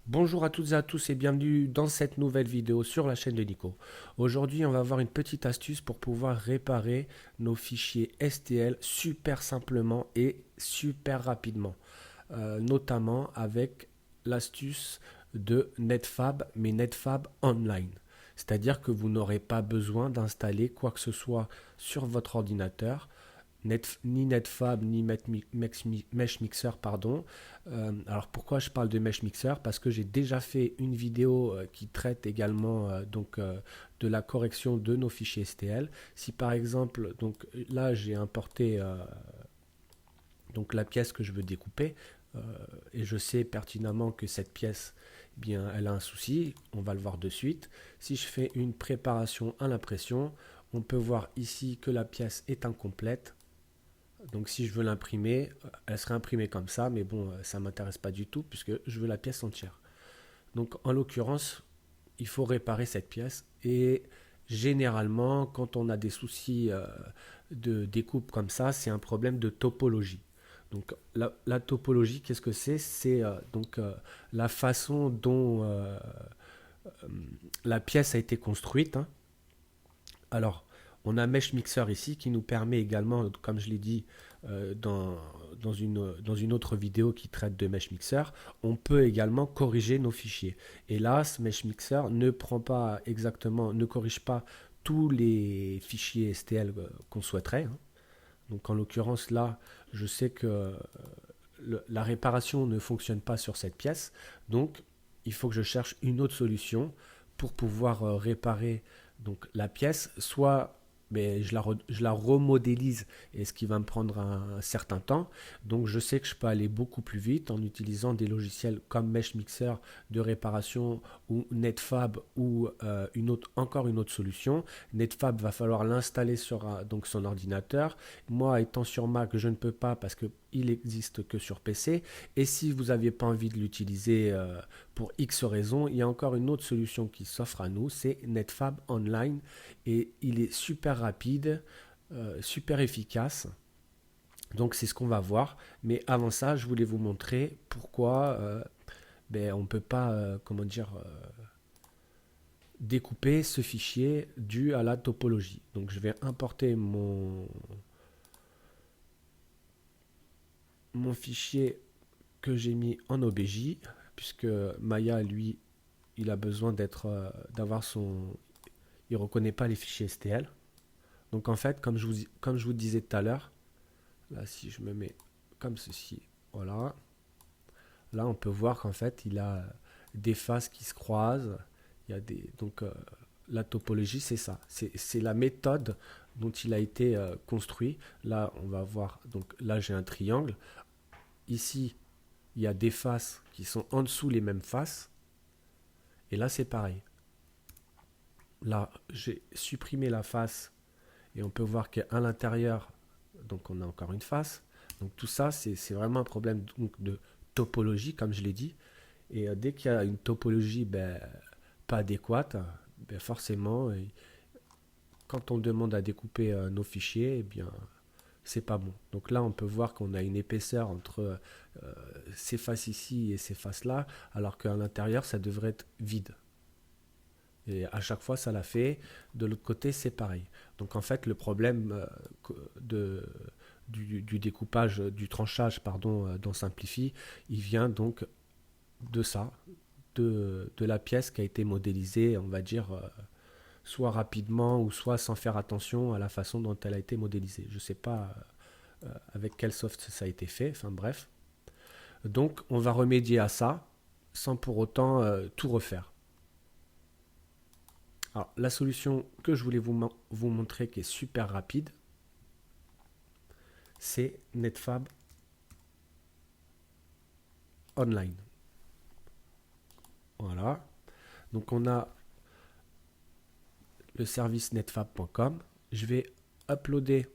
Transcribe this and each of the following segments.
Bonjour à toutes et à tous et bienvenue dans cette nouvelle vidéo sur la chaîne de Nico. Aujourd'hui, on va voir une petite astuce pour pouvoir réparer nos fichiers STL super simplement et super rapidement. Notamment avec l'astuce de Netfab, mais Netfab Online. C'est-à-dire que vous n'aurez pas besoin d'installer quoi que ce soit sur votre ordinateur, ni Netfab, ni Mesh Mixer, pardon. Alors pourquoi je parle de Mesh Mixer? Parce que j'ai déjà fait une vidéo qui traite également de la correction de nos fichiers STL. Si par exemple, donc là j'ai importé donc la pièce que je veux découper et je sais pertinemment que cette pièce, eh bien, elle a un souci, on va le voir de suite. Si je fais une préparation à l'impression, on peut voir ici que la pièce est incomplète. Donc si je veux l'imprimer, elle serait imprimée comme ça, mais bon, ça ne m'intéresse pas du tout puisque je veux la pièce entière. Donc en l'occurrence, il faut réparer cette pièce et généralement, quand on a des soucis de découpe comme ça, c'est un problème de topologie. Donc la topologie, qu'est-ce que c'est? C'est la façon dont la pièce a été construite, hein. Alors, on a Mesh Mixer ici qui nous permet également, comme je l'ai dit dans une autre vidéo qui traite de Mesh Mixer, on peut également corriger nos fichiers. Et là, ce Mesh Mixer ne prend pas exactement, ne corrige pas tous les fichiers STL qu'on souhaiterait, hein. Donc en l'occurrence là, je sais que la réparation ne fonctionne pas sur cette pièce, donc il faut que je cherche une autre solution pour pouvoir réparer donc la pièce, soit mais je la remodélise et ce qui va me prendre un certain temps. Donc je sais que je peux aller beaucoup plus vite en utilisant des logiciels comme Mesh Mixer de réparation ou Netfab ou encore une autre solution. Netfab va falloir l'installer sur donc son ordinateur. Moi étant sur Mac, je ne peux pas parce que il n'existe que sur PC. Et si vous n'aviez pas envie de l'utiliser pour X raisons, il y a encore une autre solution qui s'offre à nous, c'est Netfab Online. Et il est super rapide, super efficace. Donc c'est ce qu'on va voir. Mais avant ça, je voulais vous montrer pourquoi on ne peut pas, comment dire, découper ce fichier dû à la topologie. Donc je vais importer mon fichier que j'ai mis en OBJ, puisque Maya, lui, il a besoin d'avoir son... Il ne reconnaît pas les fichiers STL. Donc en fait, comme je vous disais tout à l'heure, là si je me mets comme ceci, voilà, là on peut voir qu'en fait il a des faces qui se croisent. Il y a donc la topologie c'est ça, c'est la méthode dont il a été construit. Là on va voir, donc là j'ai un triangle. Ici il y a des faces qui sont en dessous les mêmes faces. Et là c'est pareil. Là j'ai supprimé la face et on peut voir qu'à l'intérieur, donc on a encore une face. Donc tout ça, c'est vraiment un problème donc, de topologie, comme je l'ai dit. Et dès qu'il y a une topologie pas adéquate, forcément, quand on demande à découper nos fichiers, eh bien, c'est pas bon. Donc là, on peut voir qu'on a une épaisseur entre ces faces ici et ces faces là, alors qu'à l'intérieur, ça devrait être vide. Et à chaque fois, ça l'a fait. De l'autre côté, c'est pareil. Donc en fait, le problème du découpage, du tranchage, pardon, dans Simplify, il vient donc de ça, de la pièce qui a été modélisée, on va dire, soit rapidement ou soit sans faire attention à la façon dont elle a été modélisée. Je ne sais pas avec quel soft ça a été fait, enfin bref. Donc on va remédier à ça sans pour autant tout refaire. Alors, la solution que je voulais vous montrer qui est super rapide, c'est Netfab Online. Voilà. Donc, on a le service netfab.com. Je vais uploader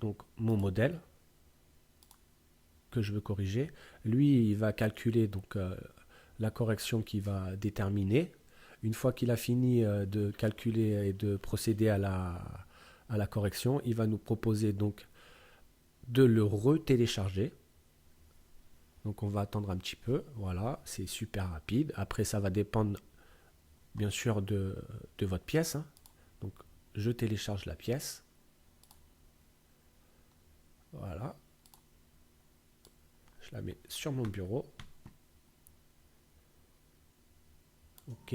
donc mon modèle que je veux corriger. Lui, il va calculer donc la correction qu'il va déterminer. Une fois qu'il a fini de calculer et de procéder à la correction, il va nous proposer donc de le retélécharger. Donc on va attendre un petit peu. Voilà, c'est super rapide. Après, ça va dépendre bien sûr de votre pièce, hein. Donc je télécharge la pièce. Voilà. Je la mets sur mon bureau. OK.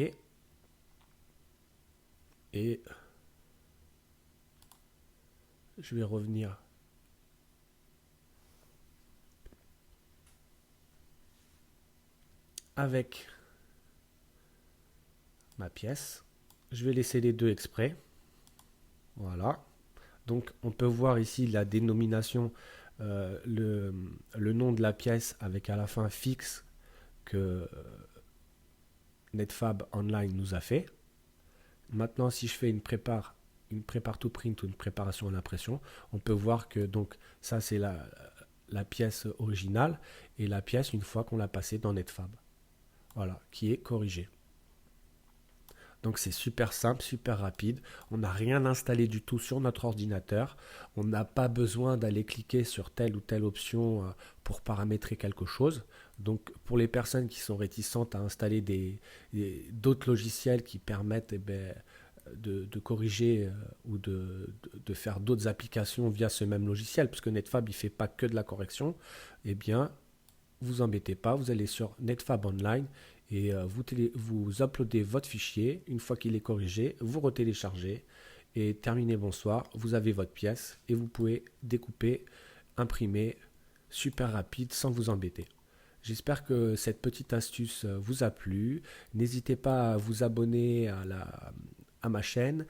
Et je vais revenir avec ma pièce. Je vais laisser les deux exprès. Voilà. Donc on peut voir ici la dénomination, le nom de la pièce avec à la fin fixe que Netfab Online nous a fait. Maintenant, si je fais une prépare to print ou une préparation à l'impression, on peut voir que donc ça c'est la pièce originale et la pièce une fois qu'on l'a passée dans Netfab. Voilà, qui est corrigée. Donc c'est super simple, super rapide. On n'a rien installé du tout sur notre ordinateur. On n'a pas besoin d'aller cliquer sur telle ou telle option pour paramétrer quelque chose. Donc pour les personnes qui sont réticentes à installer d'autres logiciels qui permettent de corriger ou de faire d'autres applications via ce même logiciel, puisque Netfab il ne fait pas que de la correction, eh bien vous embêtez pas, vous allez sur Netfab Online et vous uploadez votre fichier. Une fois qu'il est corrigé, vous retéléchargez et terminé, bonsoir, vous avez votre pièce et vous pouvez découper, imprimer, super rapide sans vous embêter. J'espère que cette petite astuce vous a plu. N'hésitez pas à vous abonner à ma chaîne,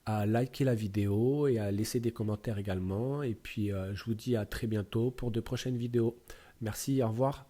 à liker la vidéo et à laisser des commentaires également. Et puis je vous dis à très bientôt pour de prochaines vidéos. Merci, au revoir.